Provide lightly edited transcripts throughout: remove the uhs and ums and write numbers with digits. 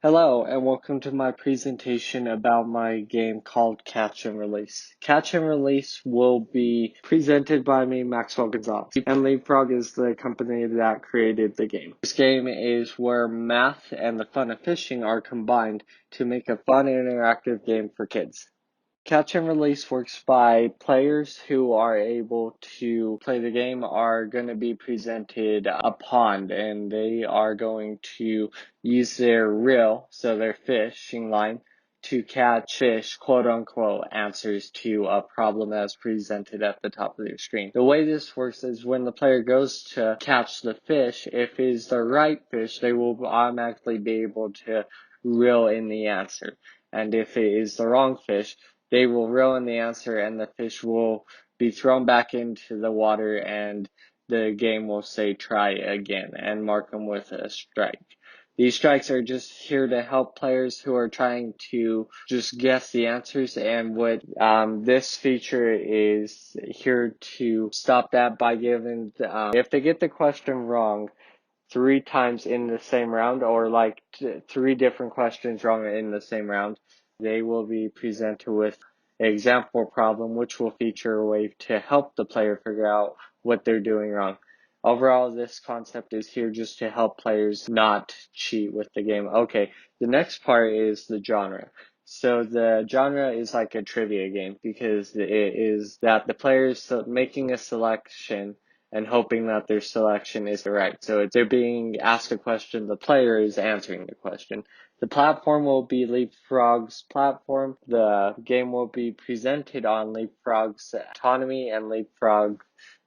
Hello, and welcome to my presentation about my game called Catch and Release. Catch and Release will be presented by me, Maxwell Gonzalez, and Leapfrog is the company that created the game. This game is where math and the fun of fishing are combined to make a fun and interactive game for kids. Catch and Release works by players who are able to play the game are going to be presented a pond, and they are going to use their reel, so their fishing line, to catch fish, quote unquote, answers to a problem that's presented at the top of their screen. The way this works is when the player goes to catch the fish, if it is the right fish, they will automatically be able to reel in the answer. And if it is the wrong fish, they will reel in the answer and the fish will be thrown back into the water and the game will say try again and mark them with a strike. These strikes are just here to help players who are trying to just guess the answers, and what this feature is here to stop that by giving, if they get the question wrong 3 times in the same round, or like 3 different questions wrong in the same round, they will be presented with an example problem, which will feature a way to help the player figure out what they're doing wrong. Overall, this concept is here just to help players not cheat with the game. Okay, the next part is the genre. So the genre is like a trivia game because it is that the players making a selection and hoping that their selection is right. So they're being asked a question, the player is answering the question. The platform will be Leapfrog's platform. The game will be presented on Leapfrog's autonomy and Leapfrog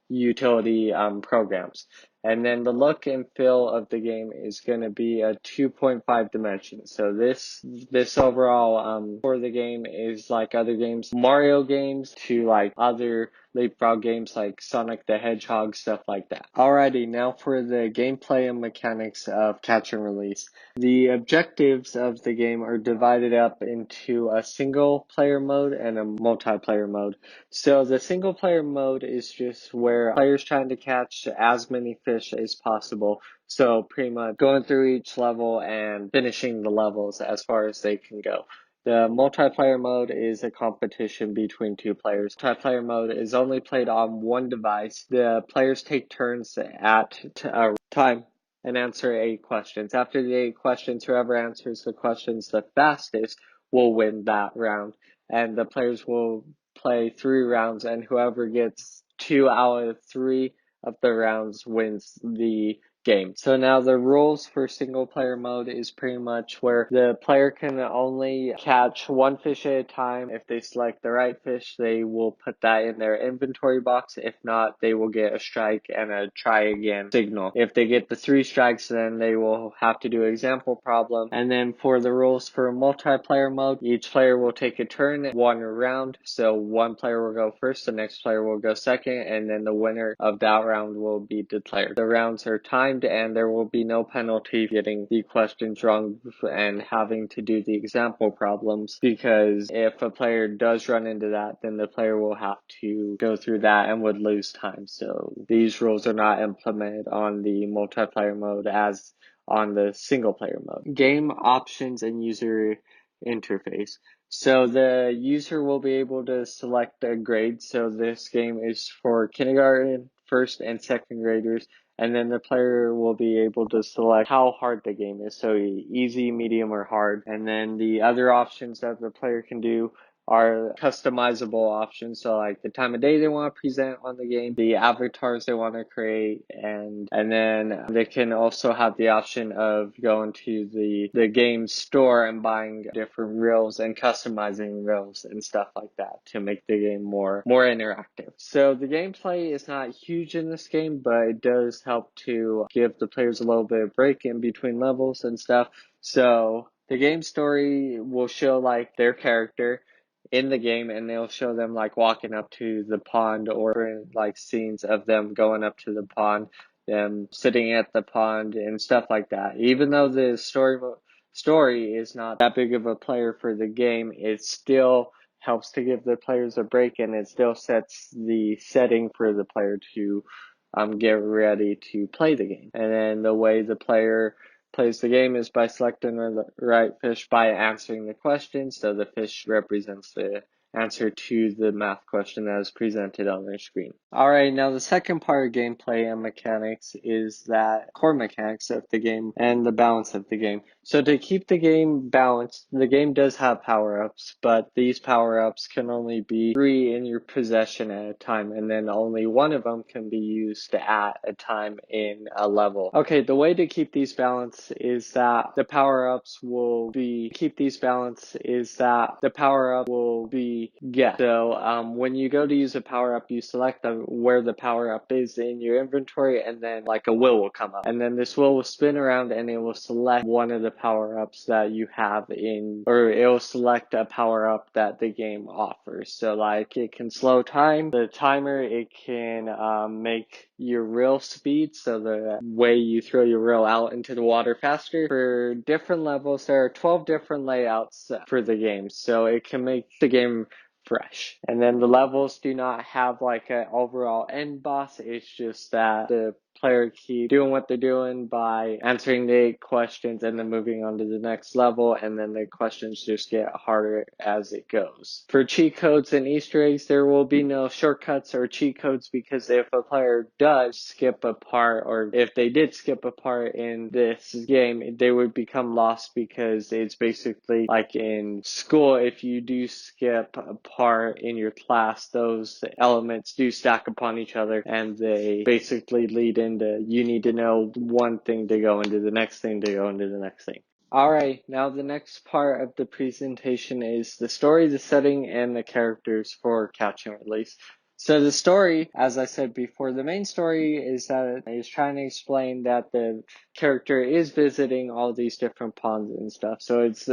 utility programs. And then the look and feel of the game is going to be a 2.5 dimensions. So this overall for the game is like other games, Mario games, to like other Leapfrog games like Sonic the Hedgehog, stuff like that. Alrighty, now for the gameplay and mechanics of Catch and Release. The objectives of the game are divided up into a single player mode and a multiplayer mode. So the single player mode is just where players trying to catch as many fish as possible. So pretty much going through each level and finishing the levels as far as they can go. The multiplayer mode is a competition between 2 players. Multiplayer mode is only played on one device. The players take turns at a time and answer 8 questions. After the 8 questions, whoever answers the questions the fastest will win that round. And the players will play 3 rounds, and whoever gets 2 out of 3 of the rounds wins the game. So now the rules for single player mode is pretty much where the player can only catch 1 fish at a time. If they select the right fish, they will put that in their inventory box. If not, they will get a strike and a try again signal. If they get the 3 strikes, then they will have to do an example problem. And then for the rules for multiplayer mode, each player will take a turn, 1 round. So 1 player will go first, the next player will go second, and then the winner of that round will be declared. The rounds are timed, and there will be no penalty getting the questions wrong and having to do the example problems, because if a player does run into that, then the player will have to go through that and would lose time. So these rules are not implemented on the multiplayer mode as on the single player mode. Game options and user interface. So the user will be able to select a grade. So this game is for kindergarten, first and second graders. And then the player will be able to select how hard the game is. So easy, medium, or hard. And then the other options that the player can do are customizable options. So like the time of day they want to present on the game, the avatars they want to create, and then they can also have the option of going to the game store and buying different reels and customizing reels and stuff like that to make the game more interactive. So the gameplay is not huge in this game, but it does help to give the players a little bit of break in between levels and stuff. So the game story will show like their character in the game, and they'll show them like walking up to the pond, or like scenes of them going up to the pond, them sitting at the pond and stuff like that. Even though the story is not that big of a player for the game, it still helps to give the players a break, and it still sets the setting for the player to get ready to play the game. And then the way the player plays the game is by selecting the right fish by answering the question. So the fish represents the answer to the math question that is presented on their screen. Alright, now the second part of gameplay and mechanics is that core mechanics of the game and the balance of the game. So to keep the game balanced, the game does have power-ups, but these power-ups can only be 3 in your possession at a time, and then only one of them can be used at a time in a level. Okay, the way to keep these balanced is that the power-ups will be get. So when you go to use a power-up, you select where the power-up is in your inventory, and then like a wheel will come up. And then this wheel will spin around and it will select one of the power-ups that you have or it will select a power-up that the game offers. So like it can slow time, the timer, it can make your reel speed, so the way you throw your reel out into the water faster. For different levels, there are 12 different layouts for the game, so it can make the game fresh. And then the levels do not have like an overall end boss. It's just that the player keep doing what they're doing by answering the 8 questions and then moving on to the next level, and then the questions just get harder as it goes. For cheat codes and Easter eggs, there will be no shortcuts or cheat codes, because if a player does skip a part, or if they did skip a part in this game, they would become lost, because it's basically like in school, if you do skip a part in your class, those elements do stack upon each other, and they basically lead into you need to know one thing to go into the next thing to go into the next thing. Alright, now the next part of the presentation is the story, the setting, and the characters for Catch and Release. So the story, as I said before, the main story is that it's trying to explain that the character is visiting all these different ponds and stuff. So it's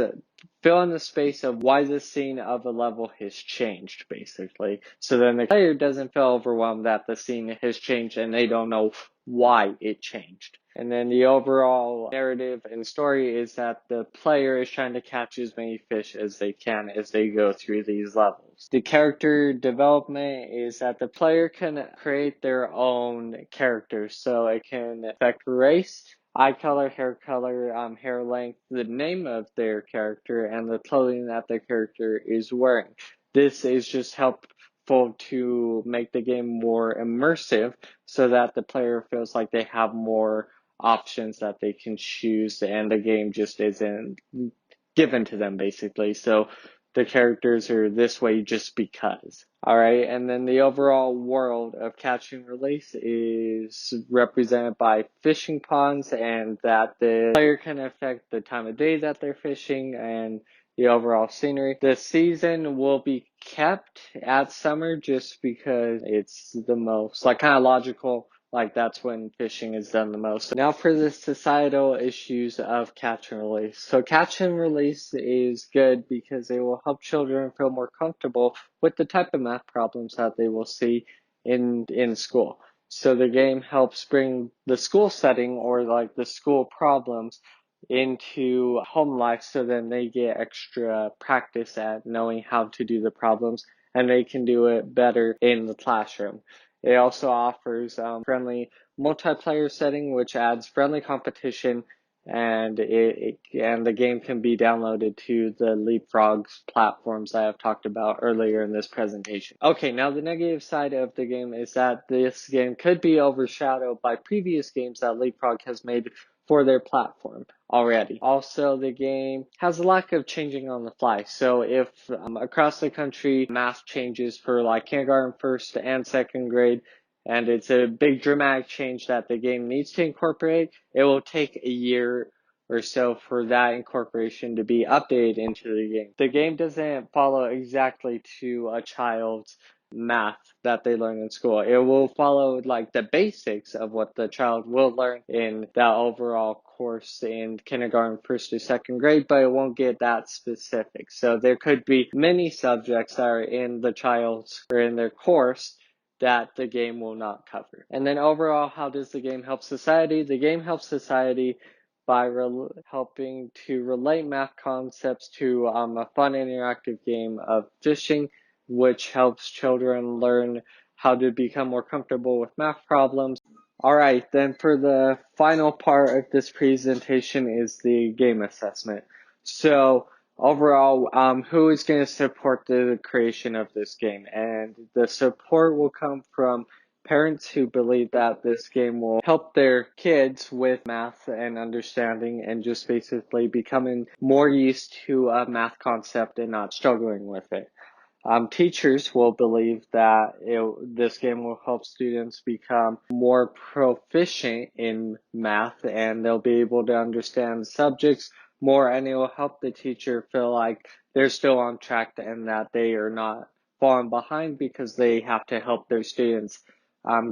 fill in the space of why the scene of a level has changed, basically. So then the player doesn't feel overwhelmed that the scene has changed and they don't know why it changed. And then the overall narrative and story is that the player is trying to catch as many fish as they can as they go through these levels. The character development is that the player can create their own characters, so it can affect race, eye color, hair length, the name of their character, and the clothing that their character is wearing. This is just helpful to make the game more immersive, so that the player feels like they have more options that they can choose, and the game just isn't given to them, basically. So the characters are this way just because. Alright, and then the overall world of Catch and Release is represented by fishing ponds, and that the player can affect the time of day that they're fishing and the overall scenery. The season will be kept at summer just because it's the most kind of logical. Like that's when fishing is done the most. Now for the societal issues of Catch and Release. So Catch and Release is good because it will help children feel more comfortable with the type of math problems that they will see in school. So the game helps bring the school setting, or like the school problems, into home life, so then they get extra practice at knowing how to do the problems, and they can do it better in the classroom. It also offers friendly multiplayer setting, which adds friendly competition, and the game can be downloaded to the Leapfrog's platforms that I've talked about earlier in this presentation. Okay, now the negative side of the game is that this game could be overshadowed by previous games that Leapfrog has made for their platform already. Also, the game has a lack of changing on the fly. So if across the country math changes for like kindergarten, first and second grade, and it's a big dramatic change that the game needs to incorporate, it will take a year or so for that incorporation to be updated into the game. The game doesn't follow exactly to a child's math that they learn in school. It will follow like the basics of what the child will learn in that overall course in kindergarten, first to second grade, but it won't get that specific. So there could be many subjects that are in the child's or in their course that the game will not cover. And then overall, how does the game help society? The game helps society by helping to relate math concepts to a fun interactive game of fishing, which helps children learn how to become more comfortable with math problems. Alright, then for the final part of this presentation is the game assessment. So overall, who is going to support the creation of this game? And the support will come from parents who believe that this game will help their kids with math and understanding and just basically becoming more used to a math concept and not struggling with it. Teachers will believe that this game will help students become more proficient in math and they'll be able to understand subjects more, and it will help the teacher feel like they're still on track and that they are not falling behind because they have to help their students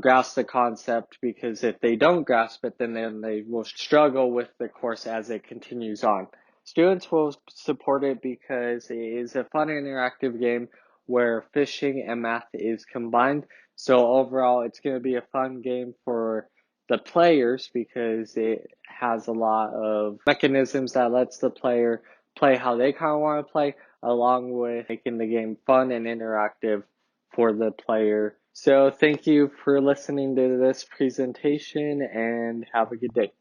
grasp the concept, because if they don't grasp it, then they will struggle with the course as it continues on. Students will support it because it is a fun interactive game where fishing and math is combined. So overall, it's going to be a fun game for the players because it has a lot of mechanisms that lets the player play how they kind of want to play, along with making the game fun and interactive for the player. So thank you for listening to this presentation and have a good day.